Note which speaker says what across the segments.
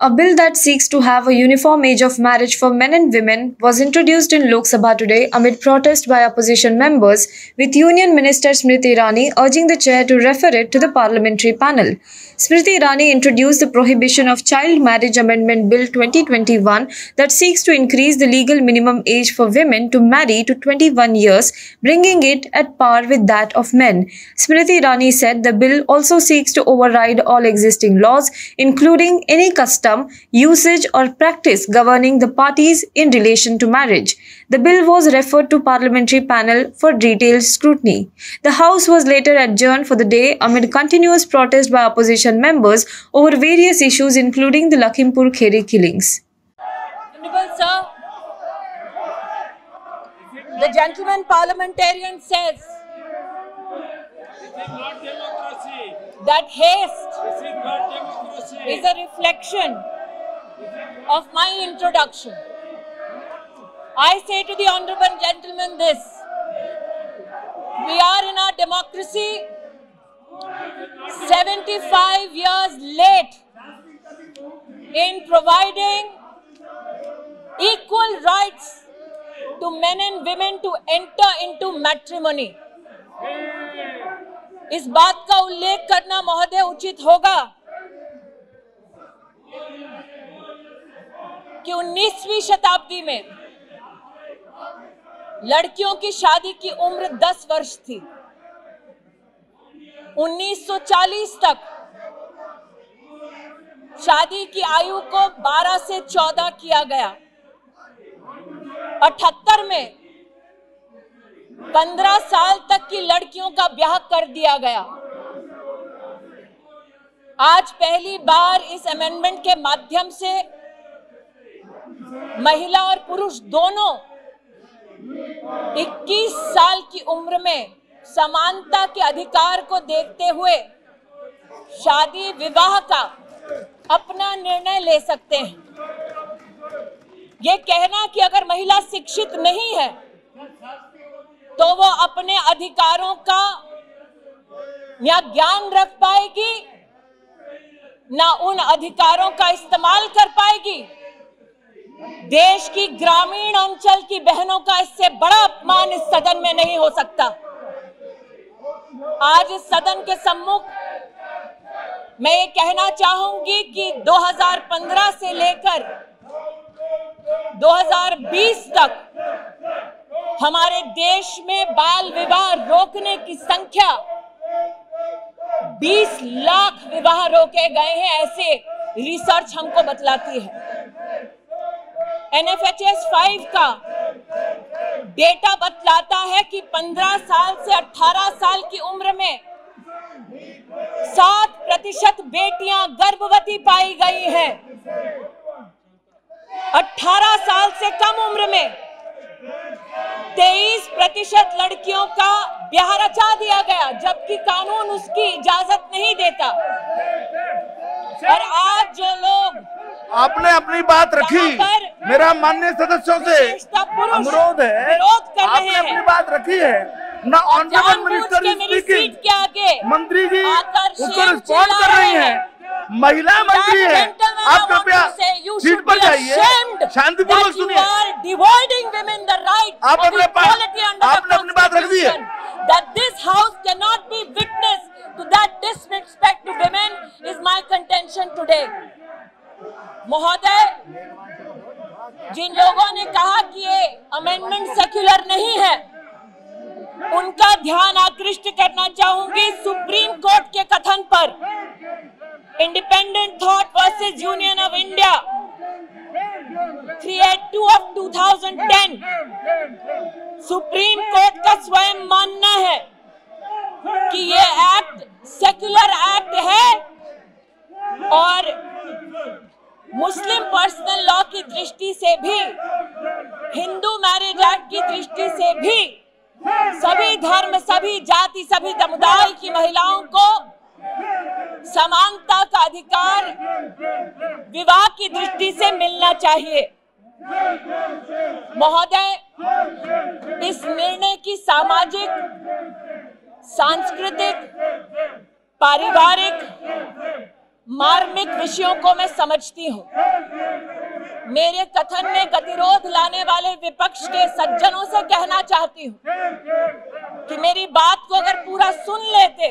Speaker 1: A bill that seeks to have a uniform age of marriage for men and women was introduced in Lok Sabha today amid protest by opposition members, with Union Minister Smriti Irani urging the chair to refer it to the parliamentary panel. Smriti Irani introduced the Prohibition of Child Marriage Amendment Bill 2021 that seeks to increase the legal minimum age for women to marry to 21 years, bringing it at par with that of men. Smriti Irani said the bill also seeks to override all existing laws, including any custom, usage or practice governing the parties in relation to marriage. The bill was referred to parliamentary panel for detailed scrutiny. The House was later adjourned for the day amid continuous protest by opposition members over various issues including the Lakhimpur Kheri killings.
Speaker 2: Honorable Sir, the gentleman parliamentarian says that haste is a reflection of my introduction. I say to the honorable gentleman this: we are in our democracy 75 years late in providing equal rights to men and women to enter into matrimony. इस बात का उल्लेख करना महोदय उचित होगा कि 19वीं शताब्दी में लड़कियों की शादी की उम्र 10 वर्ष थी। 1940 तक शादी की आयु को 12 से 14 किया गया। 78 में 15 साल तक की लड़कियों का ब्याह कर दिया गया। आज पहली बार इस अमेंडमेंट के माध्यम से महिला और पुरुष दोनों 21 साल की उम्र में समानता के अधिकार को देखते हुए शादी विवाह का अपना निर्णय ले सकते हैं। ये कहना कि अगर महिला शिक्षित नहीं है तो वो अपने अधिकारों का या ज्ञान रख पाएगी ना उन अधिकारों का इस्तेमाल कर पाएगी, देश की ग्रामीण अंचल की बहनों का इससे बड़ा अपमान इस सदन में नहीं हो सकता। आज इस सदन के सम्मुख मैं ये कहना चाहूंगी कि 2015 से लेकर 2020 तक हमारे देश में बाल विवाह रोकने की संख्या 20 लाख विवाह रोके गए हैं, ऐसे रिसर्च हमको बतलाती है। NFHS 5 का डेटा बतलाता है कि 15 साल से 18 साल की उम्र में 7% बेटियां गर्भवती पाई गई हैं। 18 साल से कम उम्र में 23% लड़कियों का ब्याह रचा दिया गया, जबकि कानून उसकी इजाजत नहीं देता। और आज जो लोग
Speaker 3: आपने अपनी बात रखी, मेरा माननीय सदस्यों से अनुरोध है, आपने अपनी बात रखी है ना। ऑनरेबल मिनिस्टर स्पीकिंग, मंत्री जी उसको रिस्पॉन्ड कर रही हैं। महिला मंत्री है, आप कृपया सीट पर जाइए, शांतिपूर्वक सुनिए। आपने अपनी बात रख दी है।
Speaker 2: That this house cannot be witness to that disrespect to women is my contention today. महोदय, जिन लोगों ने कहा कि ये अमेंडमेंट सेक्युलर नहीं है, उनका ध्यान आकृष्ट करना चाहूंगी सुप्रीम कोर्ट के कथन पर। Independent thought versus union of India 382 of 2010, supreme court का स्वयं मानना है कि ये एक्ट सेक्युलर एक्ट है और मुस्लिम पर्सनल लॉ की दृष्टि से भी, हिंदू मैरिज एक्ट की दृष्टि से भी सभी धर्म, सभी जाति, सभी समुदाय की महिलाओं को समानता का अधिकार विवाह की दृष्टि से मिलना चाहिए। महोदय, इस निर्णय की सामाजिक, सांस्कृतिक, पारिवारिक मार्मिक विषयों को मैं समझती हूं। मेरे कथन में गतिरोध लाने वाले विपक्ष के सज्जनों से कहना चाहती हूं कि मेरी बात को अगर पूरा सुन लेते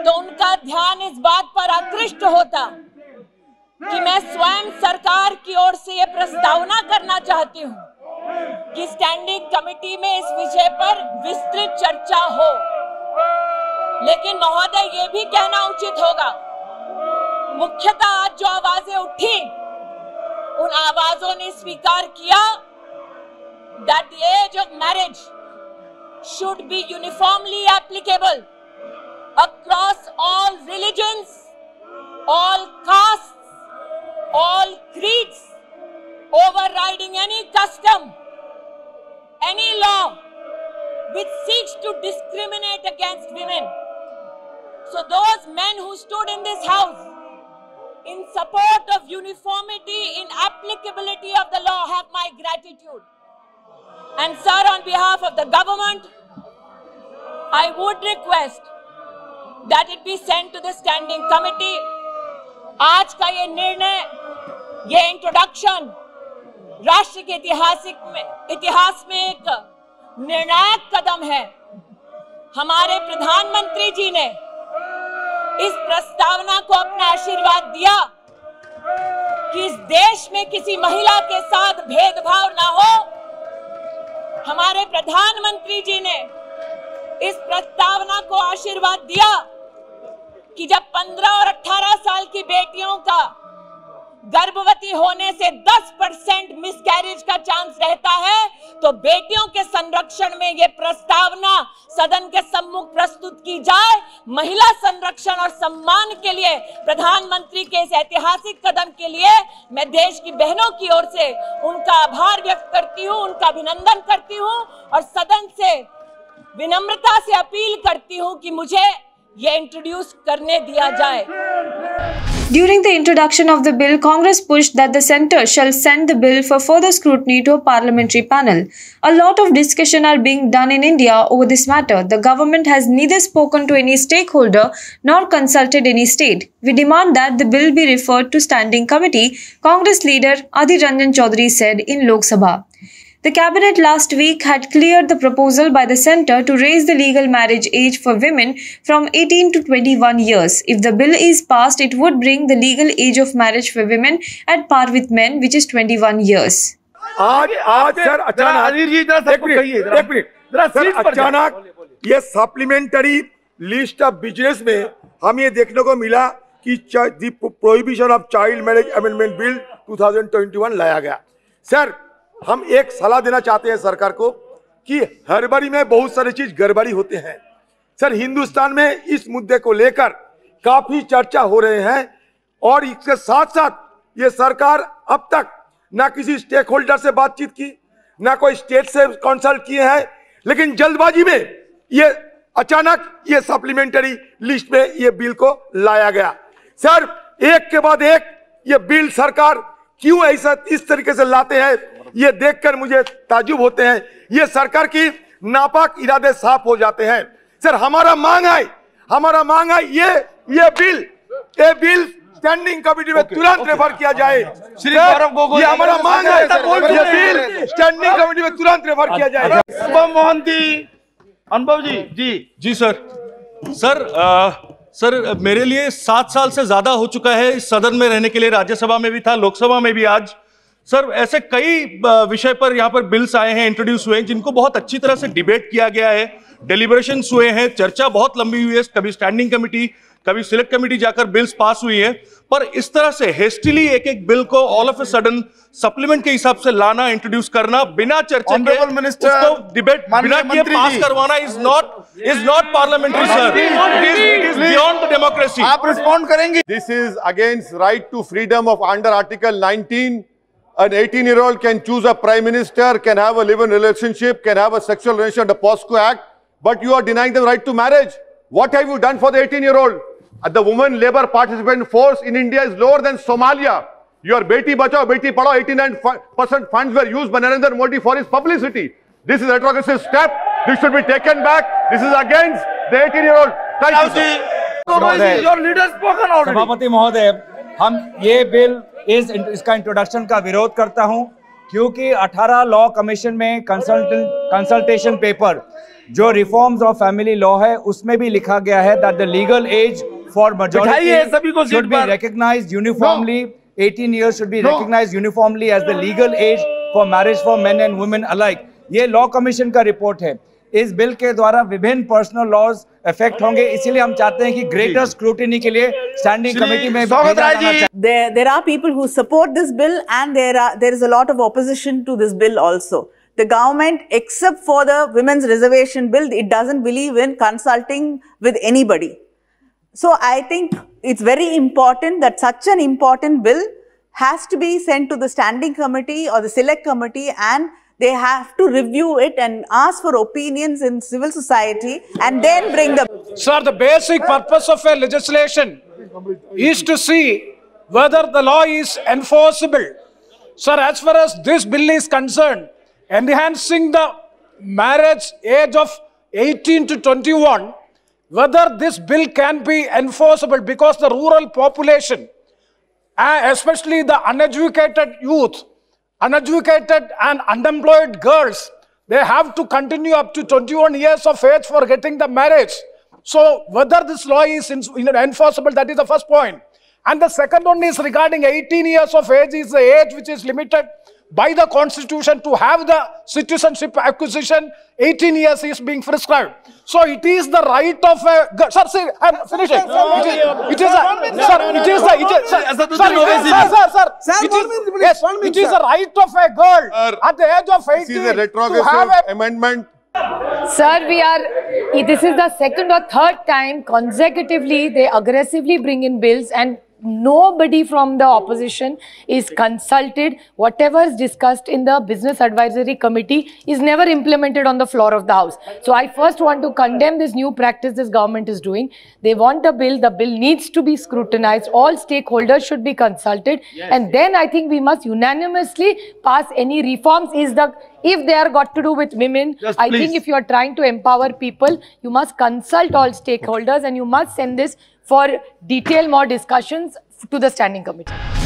Speaker 2: तो उनका ध्यान इस बात पर आकृष्ट होता कि मैं स्वयं सरकार की ओर से यह प्रस्तावना करना चाहती हूं कि स्टैंडिंग कमेटी में इस विषय पर विस्तृत चर्चा हो। लेकिन महोदय, ये भी कहना उचित होगा, मुख्यतः आज जो आवाजें उठी उन आवाजों ने स्वीकार किया that the age of marriage should be uniformly applicable across all religions, all castes, all creeds, overriding any custom, any law which seeks to discriminate against women. So those men who stood in this house in support of uniformity in applicability of the law have my gratitude. And sir, on behalf of the government, I would request that it be sent to the standing committee. आज का ये निर्णय, ये introduction राष्ट्र के इतिहास में एक निर्णायक कदम है। हमारे प्रधानमंत्री जी ने इस प्रस्तावना को अपना आशीर्वाद दिया कि इस देश में किसी महिला के साथ भेदभाव ना हो। हमारे प्रधानमंत्री जी ने इस प्रस्तावना को आशीर्वाद दिया कि जब 15 और 18 साल की बेटियों का गर्भवती होने से 10% मिसकैरेज का चांस रहता है, तो बेटियों के संरक्षण में यह प्रस्तावना सदन के सम्मुख प्रस्तुत की जाए। महिला संरक्षण और सम्मान के लिए प्रधानमंत्री के इस ऐतिहासिक कदम के लिए मैं देश की बहनों की ओर से उनका आभार व्यक्त करती हूं, उनका अभिनंदन करती हूं और सदन से विनम्रता से अपील करती हूं कि मुझे ये इंट्रोड्यूस करने दिया जाए।
Speaker 1: During the introduction of the bill, Congress pushed that the centre shall send the bill for further scrutiny to a parliamentary panel. A lot of discussion are being done in India over this matter. The government has neither spoken to any stakeholder nor consulted any state. We demand that the bill be referred to standing committee, Congress leader Adhir Ranjan Chaudhary said in Lok Sabha. The cabinet last week had cleared the proposal by the centre to raise the legal marriage age for women from 18 to 21 years. If the bill is passed, it would bring the legal age of marriage for women at par with men, which is 21 years.
Speaker 3: आज sir अचानक ये supplementary list of business में हम ये देखने को मिला कि prohibition of child marriage amendment bill 2021 लाया गया। सर, हम एक सलाह देना चाहते हैं सरकार को कि हड़बड़ी में बहुत सारी चीज गड़बड़ी होते हैं। सर, हिंदुस्तान में इस मुद्दे को लेकर काफी चर्चा हो रहे हैं और इसके साथ साथ ये सरकार अब तक ना किसी स्टेक होल्डर से बातचीत की, ना कोई स्टेट से कंसल्ट किए हैं, लेकिन जल्दबाजी में ये अचानक ये सप्लीमेंटरी लिस्ट में ये बिल को लाया गया। सर, एक के बाद एक ये बिल सरकार क्यों ऐसा इस तरीके से लाते हैं, ये देखकर मुझे ताज्जुब होते हैं। ये सरकार की नापाक इरादे साफ हो जाते हैं। सर, हमारा मांग है ये बिल स्टैंडिंग कमेटी में तुरंत रेफर किया जाए। श्री गौरव गोगोई, ये हमारा मांग है, ये बिल स्टैंडिंग कमेटी में तुरंत रेफर किया जाए। अनुभव जी
Speaker 4: सर, मेरे लिए 7 साल से ज्यादा हो चुका है इस सदन में रहने के लिए। राज्यसभा में भी था, लोकसभा में भी आज। सर, ऐसे कई विषय पर यहाँ पर बिल्स आए हैं, इंट्रोड्यूस हुए हैं, जिनको बहुत अच्छी तरह से डिबेट किया गया है, डेलिब्रेशंस हुए हैं, चर्चा बहुत लंबी हुई है, कभी स्टैंडिंग कमेटी, कभी सिलेक्ट कमेटी जाकर बिल्स पास हुई है। पर इस तरह से हेस्टिली एक बिल को all of a sudden supplement के हिसाब से लाना, इंट्रोड्यूस करना बिना चर्चा के, उसको डिबेट बिना किए पास करवाना is not parliamentary sir. It is beyond the democracy.
Speaker 3: आप रिस्पॉन्ड करेंगे?
Speaker 5: This is against right to freedom of under article 19। An 18-year-old can choose a prime minister, can have a live-in relationship, can have a sexual relation under POSCO Act, but you are denying them right to marriage. What have you done for the 18-year-old? The women labor participant force in India is lower than Somalia. Your Beti Bachao, Beti Padhao, 89% funds were used by Narendra Modi for his publicity. This is a retrogressive step. This should be taken back. This is against the 18-year-old. Thank you, sir.
Speaker 6: सभापति महोदय, हम ये bill इसका introduction का विरोध करता हूं, क्योंकि 18 लॉ कमीशन में कंसल्टेशन पेपर जो रिफॉर्म्स ऑफ फैमिली लॉ है उसमें भी लिखा गया है that the legal age for majority should be recognized uniformly. 18 years should be recognized uniformly as the legal age for marriage for men and women alike. ये law commission का report है। इस बिल के द्वारा विभिन्न पर्सनल लॉज इफेक्ट होंगे, इसीलिए हम चाहते हैं कि ग्रेटर स्क्रूटिनी के लिए स्टैंडिंग कमेटी में
Speaker 7: there are people who support this bill and there is a lot of opposition to this bill also. The government, except for the women's reservation bill, it doesn't believe in consulting with anybody. So I think it's very important that such an important bill has to be sent to the standing committee or the select committee, and they have to review it and ask for opinions in civil society and then bring the...
Speaker 8: Sir, the basic purpose of a legislation is to see whether the law is enforceable. Sir, as far as this bill is concerned, enhancing the marriage age of 18 to 21, whether this bill can be enforceable, because the rural population, especially the uneducated youth, uneducated and unemployed girls, they have to continue up to 21 years of age for getting the marriage. So whether this law is enforceable, that is the first point. And the second one is regarding 18 years of age is the age which is limited by the constitution to have the citizenship acquisition. 18 years is being prescribed. So it is the right of a girl. Sir, see, I'm finishing. It is the right of a girl at the age of 18
Speaker 5: this is a retrogressive amendment.
Speaker 9: Sir, this is the second or third time consecutively they aggressively bring in bills and nobody from the opposition is consulted. Whatever is discussed in the Business Advisory Committee is never implemented on the floor of the House. So I first want to condemn this new practice this government is doing. They want a bill, the bill needs to be scrutinized, all stakeholders should be consulted, and then I think we must unanimously pass any reforms. If they are got to do with women, I think if you are trying to empower people, you must consult all stakeholders and you must send this for detailed more discussions to the standing committee.